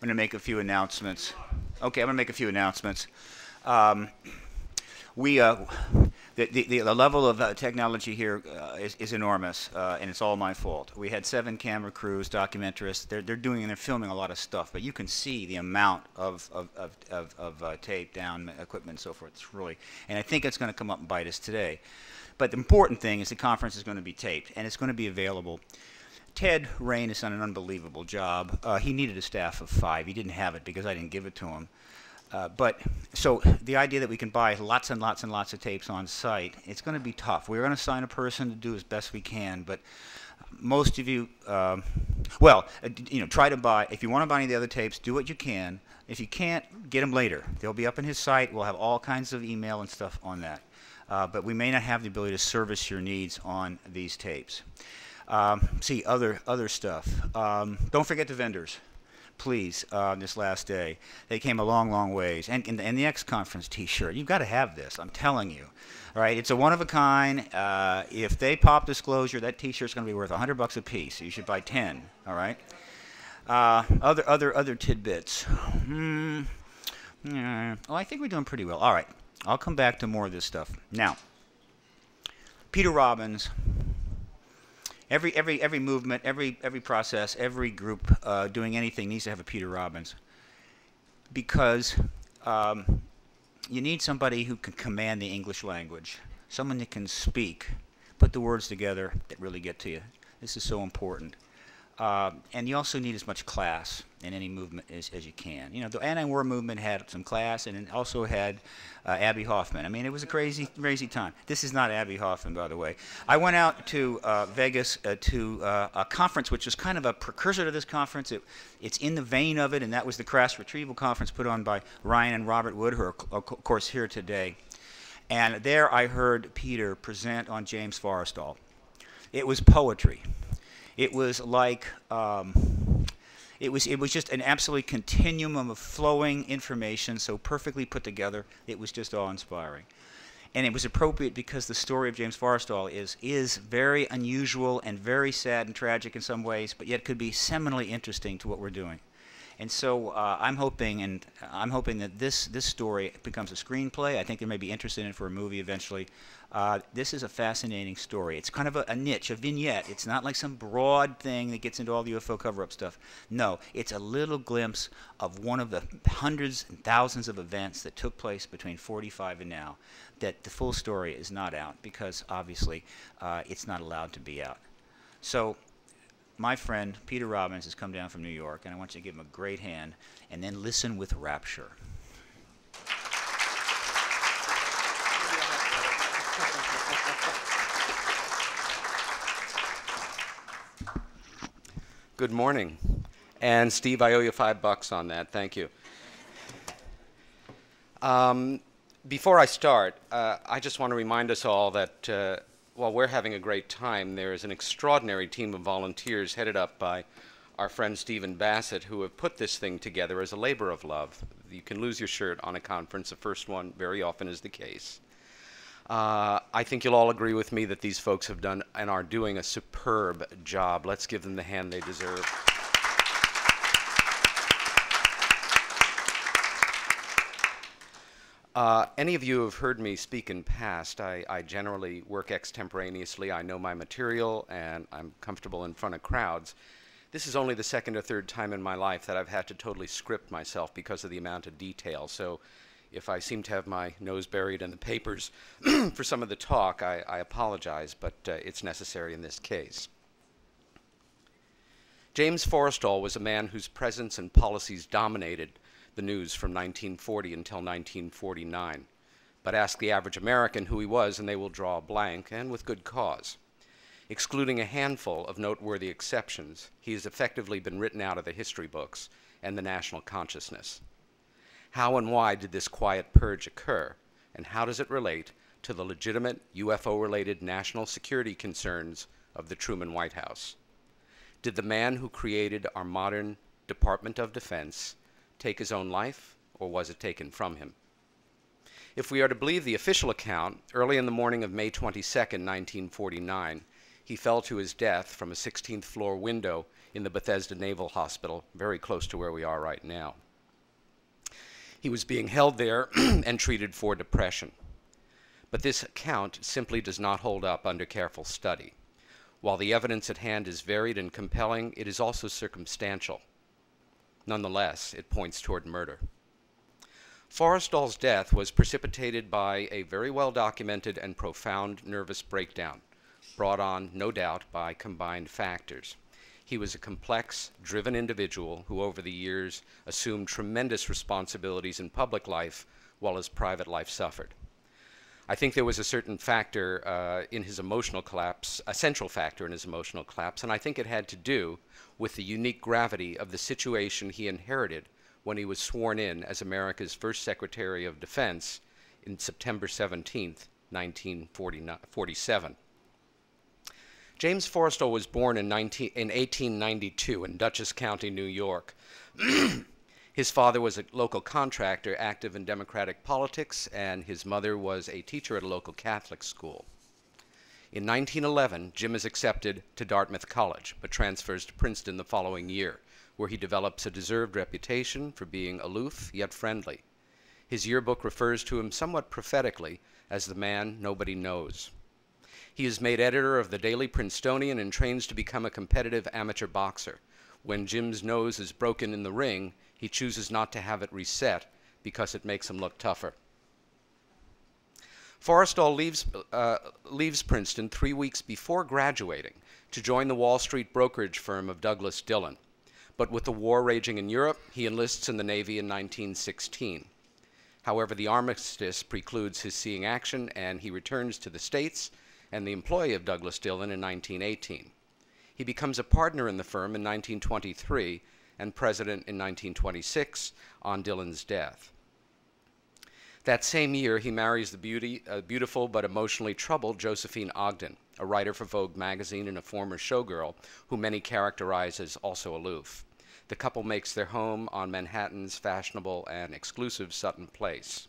going to make a few announcements. Okay, I'm going to make a few announcements. Um, we, the level of technology here is enormous, and it's all my fault. We had 7 camera crews, documentarists. They're doing and they're filming a lot of stuff, but you can see the amount of tape down, equipment, and so forth. It's really, and I think it's going to come up and bite us today. But the important thing is the conference is going to be taped, and it's going to be available. Ted Rain has done an unbelievable job. He needed a staff of 5. He didn't have it because I didn't give it to him. So the idea that we can buy lots and lots and lots of tapes on site, it's going to be tough. We're going to assign a person to do as best we can, but most of you, try to buy. If you want to buy any of the other tapes, do what you can. If you can't, get them later. They'll be up on his site. We'll have all kinds of email and stuff on that. But we may not have the ability to service your needs on these tapes. Other stuff. Don't forget the vendors, please, this last day. They came a long, long ways. And the X Conference T-shirt, you've got to have this, I'm telling you. All right, it's a one-of-a-kind. If they pop disclosure, that T-shirt's going to be worth $100 a piece. So you should buy 10, all right? Other tidbits. I think we're doing pretty well. All right, I'll come back to more of this stuff. Now, Peter Robbins. Every movement, every process, every group doing anything needs to have a Peter Robbins, because you need somebody who can command the English language, someone that can speak, put the words together that really get to you. This is so important. And you also need as much class in any movement as you can. You know, the anti-war movement had some class, and it also had Abby Hoffman. I mean, it was a crazy, crazy time. This is not Abby Hoffman, by the way. I went out to Vegas to a conference, which was kind of a precursor to this conference. It's in the vein of it, and that was the Crash Retrieval Conference put on by Ryan and Robert Wood, who are, of course, here today. And there I heard Peter present on James Forrestal. It was poetry. It was like it was just an absolute continuum of flowing information, so perfectly put together. It was just awe-inspiring, and it was appropriate because the story of James Forrestal is very unusual and very sad and tragic in some ways, but yet could be seminally interesting to what we're doing. And so I'm hoping that this story becomes a screenplay. I think they may be interested in it for a movie eventually. This is a fascinating story. It's kind of a niche, a vignette. It's not like some broad thing that gets into all the UFO cover-up stuff. No, it's a little glimpse of one of the hundreds and thousands of events that took place between 45 and now. That the full story is not out because obviously it's not allowed to be out. So my friend Peter Robbins has come down from New York, and I want you to give him a great hand and then listen with rapture. Good morning. And Steve, I owe you $5 on that. Thank you. Before I start, I just want to remind us all that while we're having a great time, there is an extraordinary team of volunteers headed up by our friend Stephen Bassett, who have put this thing together as a labor of love. You can lose your shirt on a conference. The first one very often is the case. I think you'll all agree with me that these folks have done and are doing a superb job. Let's give them the hand they deserve. Any of you who have heard me speak in past, I generally work extemporaneously. I know my material, and I'm comfortable in front of crowds. This is only the second or third time in my life that I've had to totally script myself because of the amount of detail. So if I seem to have my nose buried in the papers for some of the talk, I apologize, but it's necessary in this case. James Forrestal was a man whose presence and policies dominated the news from 1940 until 1949. But ask the average American who he was, and they will draw a blank, and with good cause. Excluding a handful of noteworthy exceptions, he has effectively been written out of the history books and the national consciousness. How and why did this quiet purge occur, and how does it relate to the legitimate UFO-related national security concerns of the Truman White House? Did the man who created our modern Department of Defense take his own life, or was it taken from him? If we are to believe the official account, early in the morning of May 22, 1949, He fell to his death from a 16th floor window in the Bethesda Naval Hospital, very close to where we are right now. He was being held there and treated for depression. But this account simply does not hold up under careful study. While the evidence at hand is varied and compelling, it is also circumstantial. Nonetheless, it points toward murder. Forrestal's death was precipitated by a very well-documented and profound nervous breakdown, brought on, no doubt, by combined factors. He was a complex, driven individual who over the years assumed tremendous responsibilities in public life while his private life suffered. I think there was a certain factor in his emotional collapse, a central factor in his emotional collapse, and I think it had to do with the unique gravity of the situation he inherited when he was sworn in as America's first Secretary of Defense in September 17th, 1947. James Forrestal was born in 1892 in Dutchess County, New York. His father was a local contractor active in Democratic politics, and his mother was a teacher at a local Catholic school. In 1911, Jim is accepted to Dartmouth College, but transfers to Princeton the following year, where he develops a deserved reputation for being aloof yet friendly. His yearbook refers to him somewhat prophetically as the man nobody knows. He is made editor of the Daily Princetonian and trains to become a competitive amateur boxer. When Jim's nose is broken in the ring, he chooses not to have it reset because it makes him look tougher. Forrestal leaves Princeton 3 weeks before graduating to join the Wall Street brokerage firm of Douglas Dillon. But with the war raging in Europe, he enlists in the Navy in 1916. However, the armistice precludes his seeing action, and he returns to the States and the employee of Douglas Dillon in 1918. He becomes a partner in the firm in 1923 and president in 1926 on Dillon's death. That same year, he marries the beautiful but emotionally troubled Josephine Ogden, a writer for Vogue magazine and a former showgirl who many characterize as also aloof. The couple makes their home on Manhattan's fashionable and exclusive Sutton Place.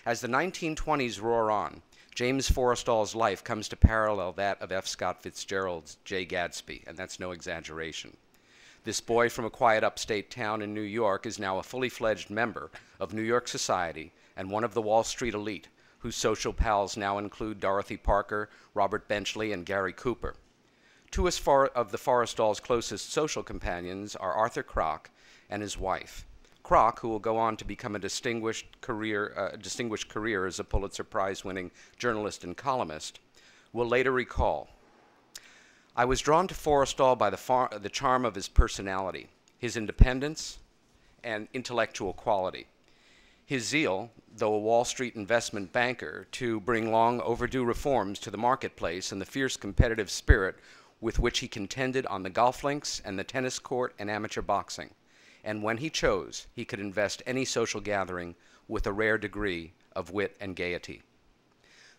As the 1920s roar on, James Forrestal's life comes to parallel that of F. Scott Fitzgerald's Jay Gadsby, and that's no exaggeration. This boy from a quiet upstate town in New York is now a fully fledged member of New York society and one of the Wall Street elite, whose social pals now include Dorothy Parker, Robert Benchley, and Gary Cooper. Two of the Forrestal's closest social companions are Arthur Kroc and his wife. Kroc, who will go on to become a distinguished career as a Pulitzer Prize-winning journalist and columnist, will later recall, "I was drawn to Forrestal by the charm of his personality, his independence, and intellectual quality. His zeal, though a Wall Street investment banker, to bring long overdue reforms to the marketplace, and the fierce competitive spirit with which he contended on the golf links and the tennis court and amateur boxing. And when he chose, he could invest any social gathering with a rare degree of wit and gaiety."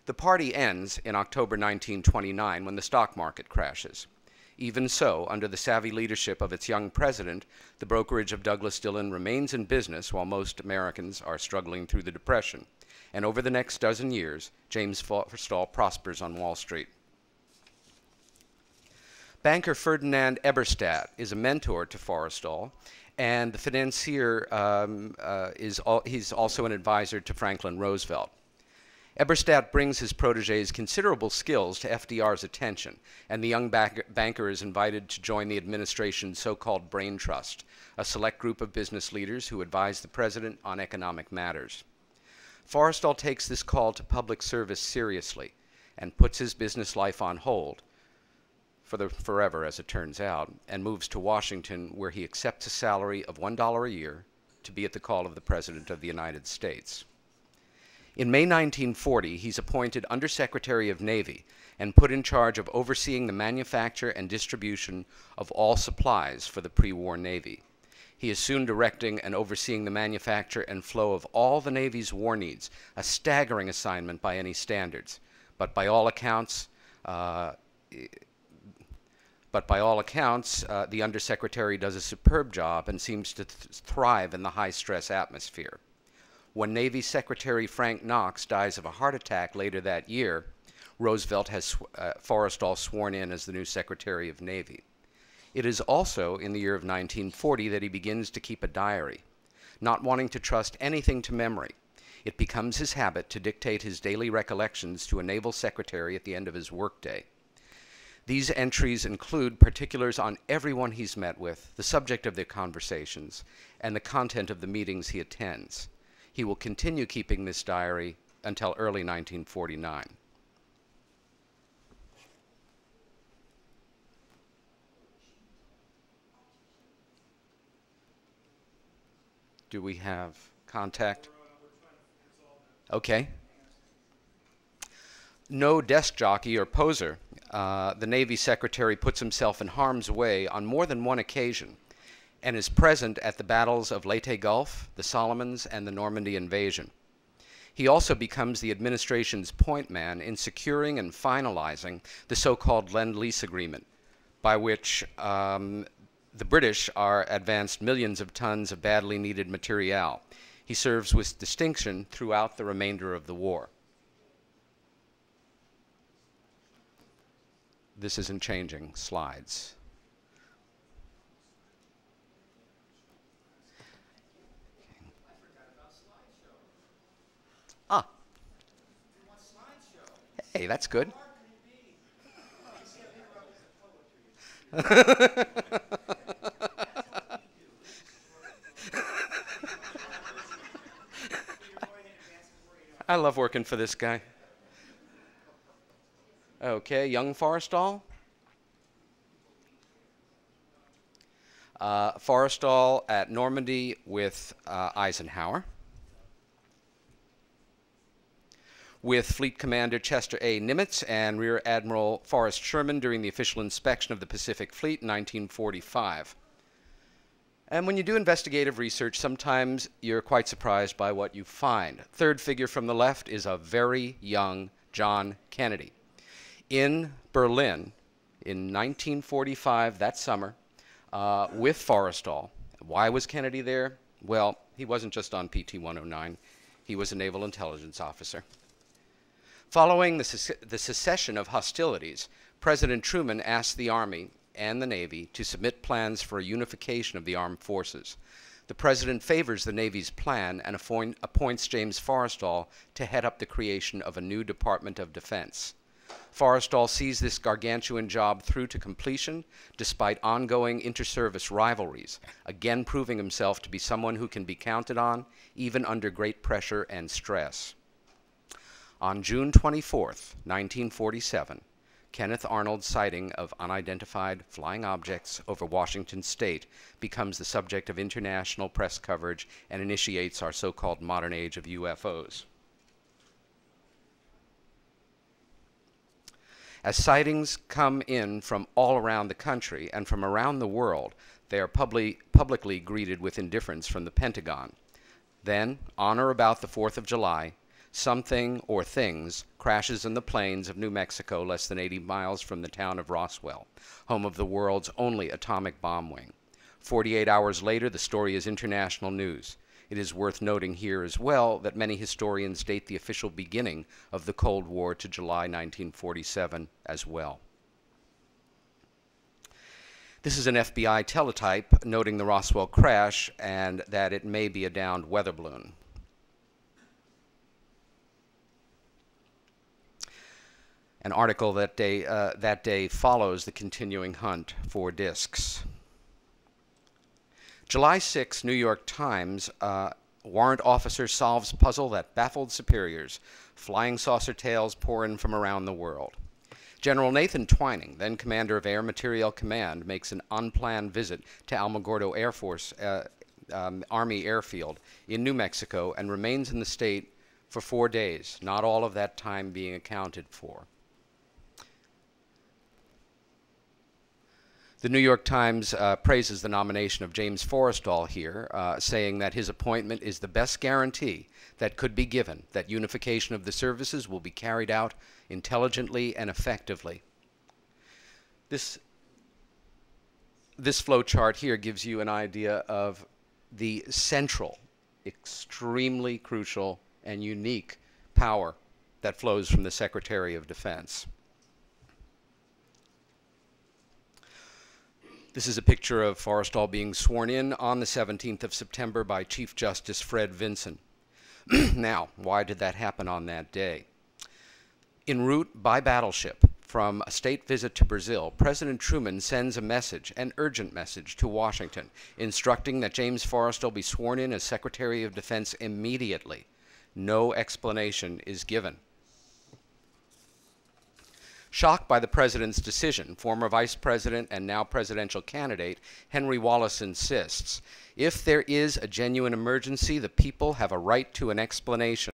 The party ends in October 1929 when the stock market crashes. Even so, under the savvy leadership of its young president, the brokerage of Douglas Dillon remains in business while most Americans are struggling through the Depression. And over the next dozen years, James Forrestal prospers on Wall Street. Banker Ferdinand Eberstadt is a mentor to Forrestal, and the financier he's also an advisor to Franklin Roosevelt. Eberstadt brings his protege's considerable skills to FDR's attention, and the young banker is invited to join the administration's so-called Brain Trust, a select group of business leaders who advise the president on economic matters. Forrestal takes this call to public service seriously and puts his business life on hold, forever as it turns out, and moves to Washington, where he accepts a salary of $1 a year to be at the call of the President of the United States. In May 1940, he's appointed Undersecretary of Navy and put in charge of overseeing the manufacture and distribution of all supplies for the pre-war Navy. He is soon directing and overseeing the manufacture and flow of all the Navy's war needs, a staggering assignment by any standards, but by all accounts, the Undersecretary does a superb job and seems to thrive in the high-stress atmosphere. When Navy Secretary Frank Knox dies of a heart attack later that year, Roosevelt has Forrestal sworn in as the new Secretary of Navy. It is also in the year of 1940 that he begins to keep a diary. Not wanting to trust anything to memory, it becomes his habit to dictate his daily recollections to a naval secretary at the end of his workday. These entries include particulars on everyone he's met with, the subject of their conversations, and the content of the meetings he attends. He will continue keeping this diary until early 1949. Do we have contact? Okay. No desk jockey or poser, the Navy Secretary puts himself in harm's way on more than one occasion and is present at the battles of Leyte Gulf, the Solomons, and the Normandy invasion. He also becomes the administration's point man in securing and finalizing the so-called Lend-Lease Agreement, by which the British are advanced millions of tons of badly needed material. He serves with distinction throughout the remainder of the war. This isn't changing slides. Ah. Hey, that's good. I love working for this guy. Okay, young Forrestal. Forrestal at Normandy with Eisenhower. With Fleet Commander Chester A. Nimitz and Rear Admiral Forrest Sherman during the official inspection of the Pacific Fleet in 1945. And when you do investigative research, sometimes you're quite surprised by what you find. Third figure from the left is a very young John Kennedy. In Berlin, in 1945, that summer, with Forrestal. Why was Kennedy there? Well, he wasn't just on PT-109. He was a naval intelligence officer. Following the cessation of hostilities, President Truman asked the Army and the Navy to submit plans for a unification of the armed forces. The President favors the Navy's plan and appoints James Forrestal to head up the creation of a new Department of Defense. Forrestal sees this gargantuan job through to completion, despite ongoing inter-service rivalries, again proving himself to be someone who can be counted on, even under great pressure and stress. On June 24th, 1947, Kenneth Arnold's sighting of unidentified flying objects over Washington state becomes the subject of international press coverage and initiates our so-called modern age of UFOs. As sightings come in from all around the country and from around the world, they are publicly greeted with indifference from the Pentagon. Then, on or about the 4th of July, something or things crashes in the plains of New Mexico less than 80 miles from the town of Roswell, home of the world's only atomic bomb wing. 48 hours later, the story is international news. It is worth noting here as well that many historians date the official beginning of the Cold War to July 1947 as well. This is an FBI teletype noting the Roswell crash and that it may be a downed weather balloon. An article that day follows the continuing hunt for discs. July 6, New York Times, warrant officer solves puzzle that baffled superiors. Flying saucer tales pour in from around the world. General Nathan Twining, then commander of Air Materiel Command, makes an unplanned visit to Alamogordo Air Force Army Airfield in New Mexico and remains in the state for 4 days, not all of that time being accounted for. The New York Times praises the nomination of James Forrestal here, saying that his appointment is the best guarantee that could be given that unification of the services will be carried out intelligently and effectively. This flow chart here gives you an idea of the central, extremely crucial and unique power that flows from the Secretary of Defense. This is a picture of Forrestal being sworn in on the 17th of September by Chief Justice Fred Vinson. Now, why did that happen on that day? En route by battleship from a state visit to Brazil, President Truman sends a message, an urgent message, to Washington, instructing that James Forrestal be sworn in as Secretary of Defense immediately. No explanation is given. Shocked by the President's decision, former Vice President and now presidential candidate Henry Wallace insists, if there is a genuine emergency, the people have a right to an explanation.